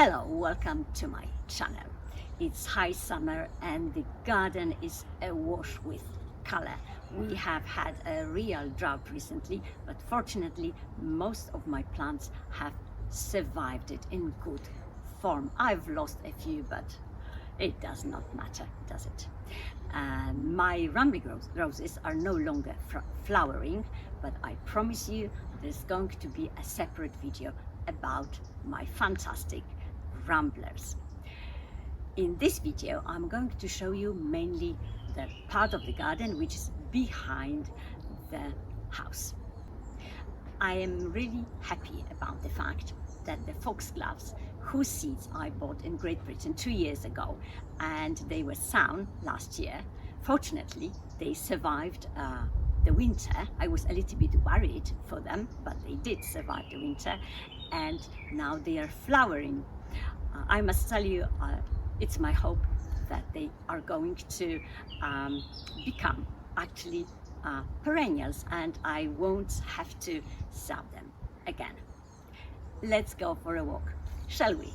Hello, welcome to my channel. It's high summer and the garden is awash with color. We have had a real drought recently, but fortunately most of my plants have survived it in good form. I've lost a few, but it does not matter, does it? My rambling roses are no longer flowering, but I promise you there's going to be a separate video about my fantastic ramblers. In this video, I'm going to show you mainly the part of the garden which is behind the house. I am really happy about the fact that the foxgloves, whose seeds I bought in Great Britain 2 years ago, and they were sown last year. Fortunately, they survived the winter. I was a little bit worried for them, but they did survive the winter, and now they are flowering. I must tell you, it's my hope that they are going to become actually perennials, and I won't have to sell them again. Let's go for a walk, shall we?